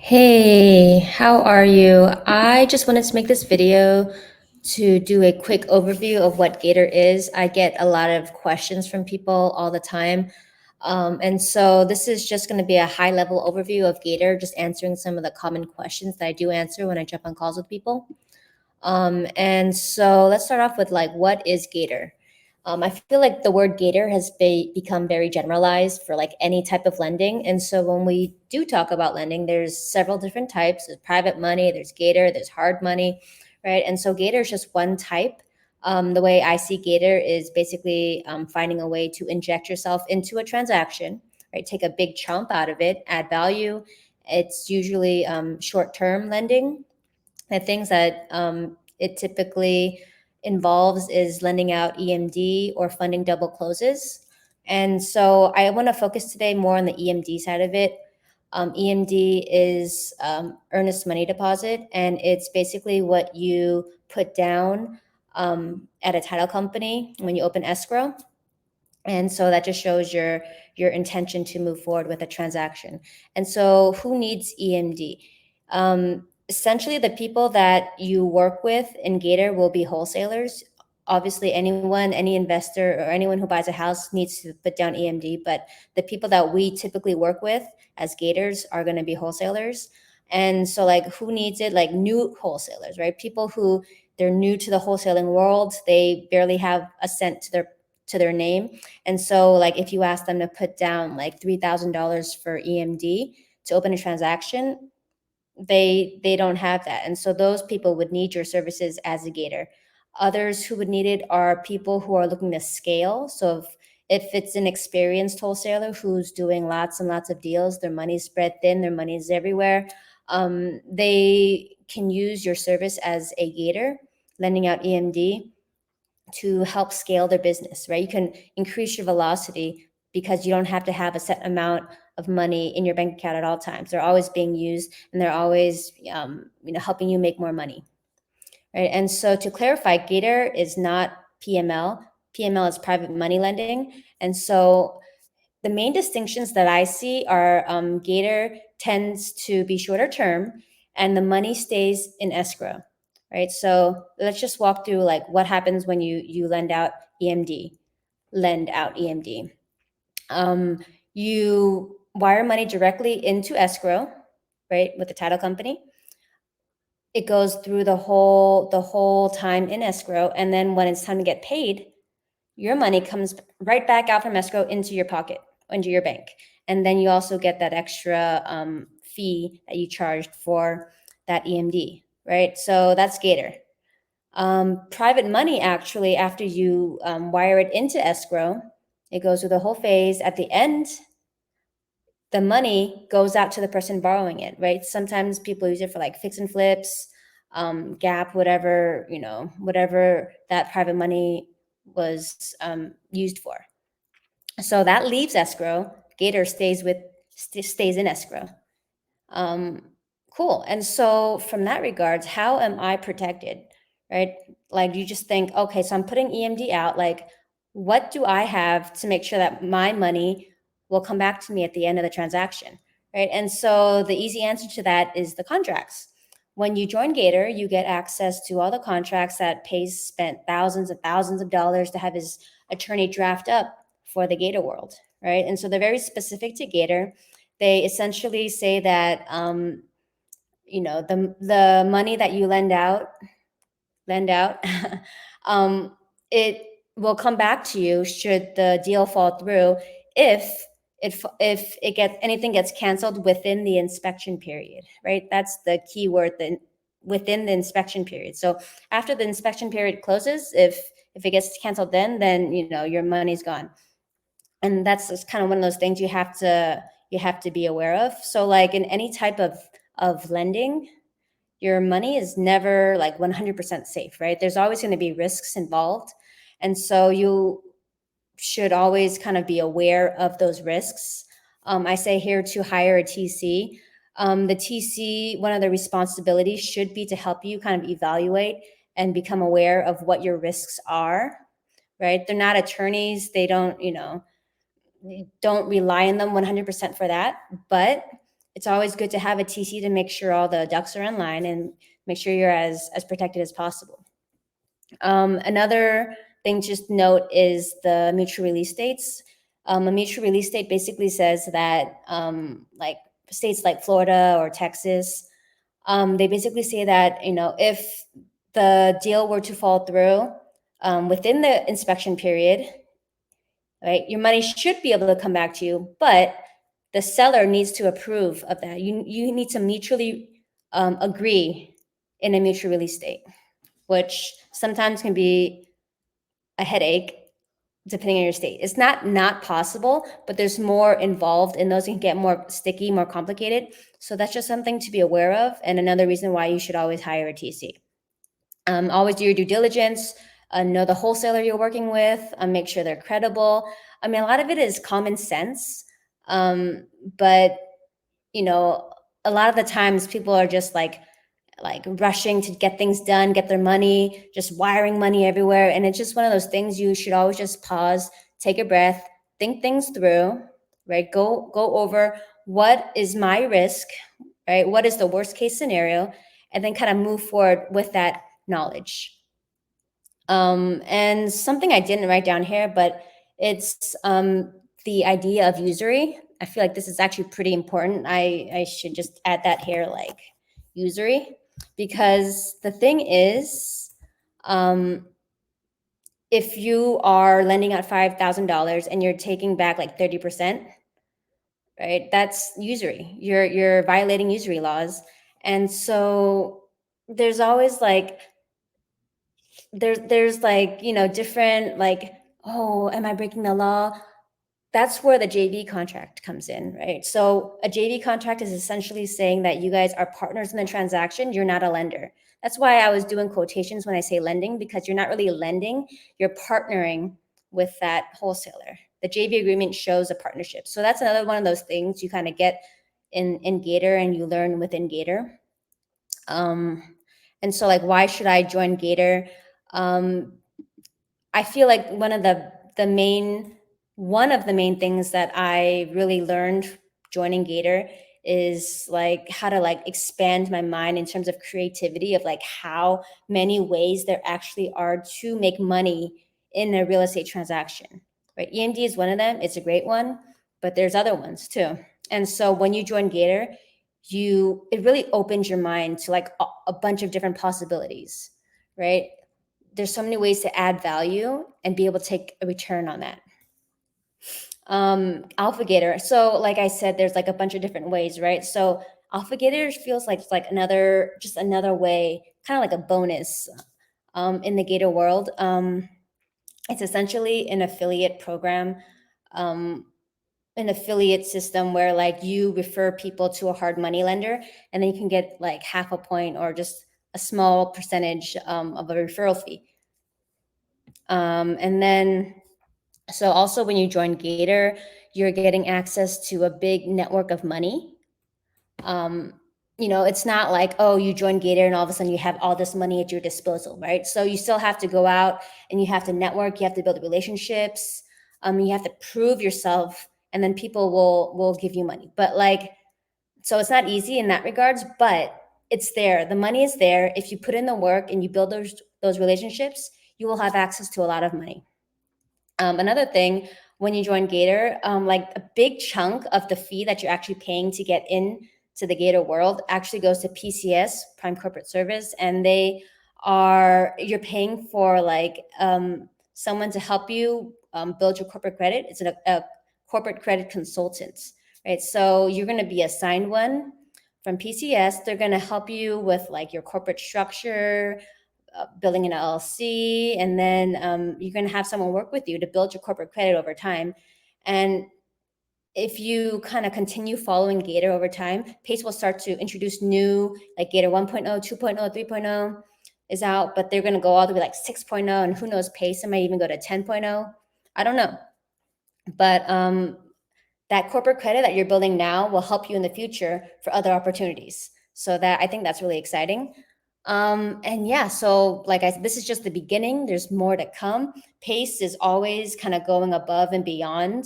Hey, how are you? I just wanted to make this video to do a quick overview of what Gator is. I get a lot of questions from people all the time. And so this is just going to be a high level overview of Gator, just answering some of the common questions that I do answer when I jump on calls with people. And so let's start off with like, what is Gator? I feel like the word Gator has become very generalized for like any type of lending. And so when we do talk about lending, there's several different types. There's private money, there's Gator, there's hard money, right? And so Gator is just one type. The way I see Gator is basically finding a way to inject yourself into a transaction, right? Take a big chunk out of it, add value. It's usually short-term lending. The things that it typically involves is lending out EMD or funding double closes. And so I want to focus today more on the EMD side of it. EMD is earnest money deposit, and it's basically what you put down at a title company when you open escrow. And so that just shows your intention to move forward with a transaction. And so who needs EMD? Essentially, the people that you work with in Gator will be wholesalers. Obviously, any investor or anyone who buys a house needs to put down EMD, but the people that we typically work with as Gators are going to be wholesalers. And so like who needs it? Like new wholesalers, right? People who they're new to the wholesaling world, they barely have a cent to their name. And so like if you ask them to put down like $3,000 for EMD to open a transaction, they don't have that. And so those people would need your services as a Gator. Others who would need it are people who are looking to scale. So if it's an experienced wholesaler who's doing lots and lots of deals, their money's spread thin, their money's everywhere, they can use your service as a Gator, lending out EMD to help scale their business, right? You can increase your velocity because you don't have to have a set amount of money in your bank account at all times. They're always being used, and they're always, helping you make more money, right? And so to clarify, Gator is not PML. PML is private money lending, and so the main distinctions that I see are Gator tends to be shorter term and the money stays in escrow, right? So let's just walk through like what happens when you lend out EMD. You wire money directly into escrow, right, with the title company. It goes through the whole time in escrow, and then when it's time to get paid, your money comes right back out from escrow into your pocket, into your bank. And then you also get that extra fee that you charged for that EMD, right? So that's Gator. Private money, actually, after you wire it into escrow, it goes through the whole phase. At the end, the money goes out to the person borrowing it, right? Sometimes people use it for like fix and flips, gap, whatever, whatever that private money was used for. So that leaves escrow. Gator stays in escrow. Um, cool. And so from that regards, how am I protected? Right? Like you just think, okay, so I'm putting EMD out. Like, what do I have to make sure that my money will come back to me at the end of the transaction? Right. And so the easy answer to that is the contracts. When you join Gator, you get access to all the contracts that Pace spent thousands and thousands of dollars to have his attorney draft up for the Gator world. Right. And so they're very specific to Gator. They essentially say that the money that you lend out, um, it will come back to you should the deal fall through if anything gets canceled within the inspection period, right? That's the key word, then within the inspection period. So after the inspection period closes, if it gets canceled, then your money's gone. And that's just kind of one of those things you have to be aware of. So like in any type of lending, your money is never like 100% safe, right? There's always going to be risks involved. And so you should always kind of be aware of those risks. I say here to hire a TC. The TC, one of the responsibilities should be to help you kind of evaluate and become aware of what your risks are, right? They're not attorneys. They don't rely on them 100% for that. But it's always good to have a TC to make sure all the ducks are in line and make sure you're as protected as possible. Another thing to just note is the mutual release dates. A mutual release date basically says that like states like Florida or Texas, they basically say that, you know, if the deal were to fall through within the inspection period, right, your money should be able to come back to you, but the seller needs to approve of that. You need to mutually agree in a mutual release date, which sometimes can be a headache depending on your state. It's not possible, but there's more involved in those. It can get more sticky, more complicated. So that's just something to be aware of, and another reason why you should always hire a TC. Always do your due diligence, know the wholesaler you're working with, make sure they're credible. I mean, a lot of it is common sense, but you know, a lot of the times people are just like rushing to get things done, get their money, just wiring money everywhere. And it's just one of those things you should always just pause, take a breath, think things through, right? Go over what is my risk, right? What is the worst case scenario? And then kind of move forward with that knowledge. And something I didn't write down here, but it's the idea of usury. I feel like this is actually pretty important. I should just add that here, like usury, because the thing is, if you are lending out $5,000 and you're taking back like 30%, right? That's usury. You're violating usury laws. And so there's always like there's like, you know, different like, oh, am I breaking the law? That's where the JV contract comes in, right? So a JV contract is essentially saying that you guys are partners in the transaction. You're not a lender. That's why I was doing quotations when I say lending, because you're not really lending, you're partnering with that wholesaler. The JV agreement shows a partnership. So that's another one of those things you kind of get in Gator and you learn within Gator. And so like, why should I join Gator? I feel like one of the main things that I really learned joining Gator is like how to like expand my mind in terms of creativity, of like how many ways there actually are to make money in a real estate transaction, right? EMD is one of them. It's a great one, but there's other ones too. And so when you join Gator, it really opens your mind to like a bunch of different possibilities, right? There's so many ways to add value and be able to take a return on that. Alpha Gator. So like I said, there's like a bunch of different ways, right? So Alpha Gator feels like it's like another way, kind of like a bonus in the Gator world. It's essentially an affiliate program, an affiliate system where like you refer people to a hard money lender, and then you can get like half a point or just a small percentage of a referral fee. And then, so also when you join Gator, you're getting access to a big network of money. You know, it's not like, oh, you join Gator and all of a sudden you have all this money at your disposal, right? So you still have to go out and you have to network, you have to build relationships, you have to prove yourself, and then people will give you money. But like, so it's not easy in that regards, but it's there. The money is there. If you put in the work and you build those relationships, you will have access to a lot of money. Another thing, when you join Gator, like a big chunk of the fee that you're actually paying to get in to the Gator world actually goes to PCS, Prime Corporate Service, and you're paying for like someone to help you build your corporate credit. It's a corporate credit consultant, right? So you're going to be assigned one from PCS. They're going to help you with like your corporate structure, building an LLC, and then you're going to have someone work with you to build your corporate credit over time. And if you kind of continue following Gator over time, Pace will start to introduce new, like Gator 1.0, 2.0, 3.0 is out, but they're going to go all the way like 6.0, and who knows, Pace, it might even go to 10.0. I don't know. But that corporate credit that you're building now will help you in the future for other opportunities. So that, I think that's really exciting. And yeah, so like I said, this is just the beginning. There's more to come. Pace is always kind of going above and beyond.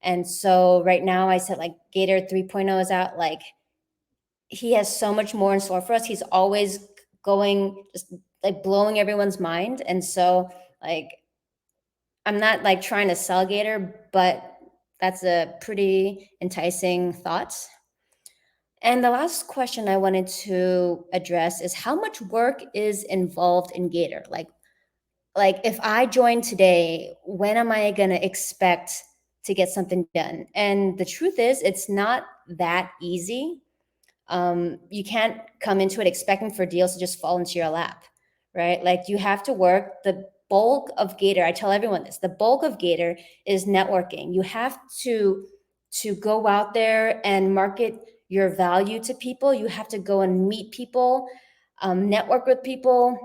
And so right now I said like Gator 3.0 is out. Like he has so much more in store for us. He's always going, just like blowing everyone's mind. And so, like, I'm not like trying to sell Gator, but that's a pretty enticing thought. And the last question I wanted to address is how much work is involved in Gator? Like if I join today, when am I going to expect to get something done? And the truth is, it's not that easy. You can't come into it expecting for deals to just fall into your lap, right? Like you have to work. The bulk of Gator, I tell everyone this, the bulk of Gator is networking. You have to go out there and market your value to people. You have to go and meet people, network with people,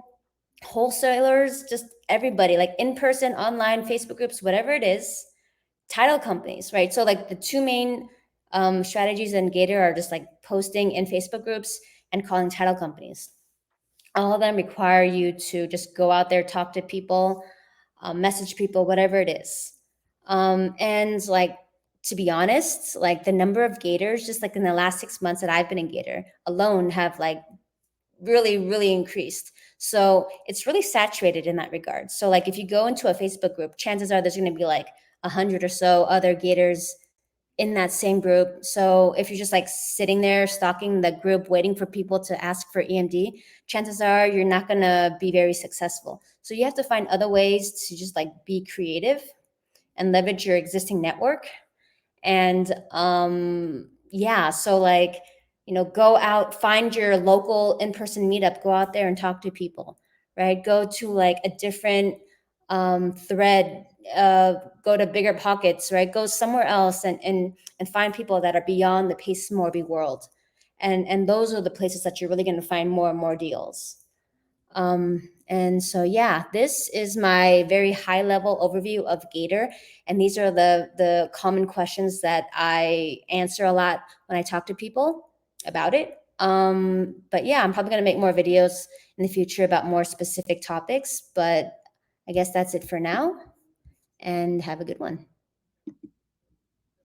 wholesalers, just everybody, like in person, online, Facebook groups, whatever it is, title companies, right? So like the two main strategies in Gator are just like posting in Facebook groups and calling title companies. All of them require you to just go out there, talk to people, message people, whatever it is. And like, to be honest, like the number of Gators, just like in the last 6 months that I've been in Gator alone, have like really increased. So it's really saturated in that regard. So like if you go into a Facebook group, chances are there's going to be like 100 or so other Gators in that same group. So if you're just like sitting there stalking the group waiting for people to ask for EMD, chances are you're not going to be very successful. So you have to find other ways to just like be creative and leverage your existing network. And yeah, so like, go out, find your local in-person meetup, go out there and talk to people, right? Go to like a different thread, go to Bigger Pockets, right? Go somewhere else and find people that are beyond the Pace Morby world. And those are the places that you're really going to find more and more deals. And so, yeah, this is my very high level overview of Gator. And these are the common questions that I answer a lot when I talk to people about it. But yeah, I'm probably going to make more videos in the future about more specific topics. But I guess that's it for now. And have a good one.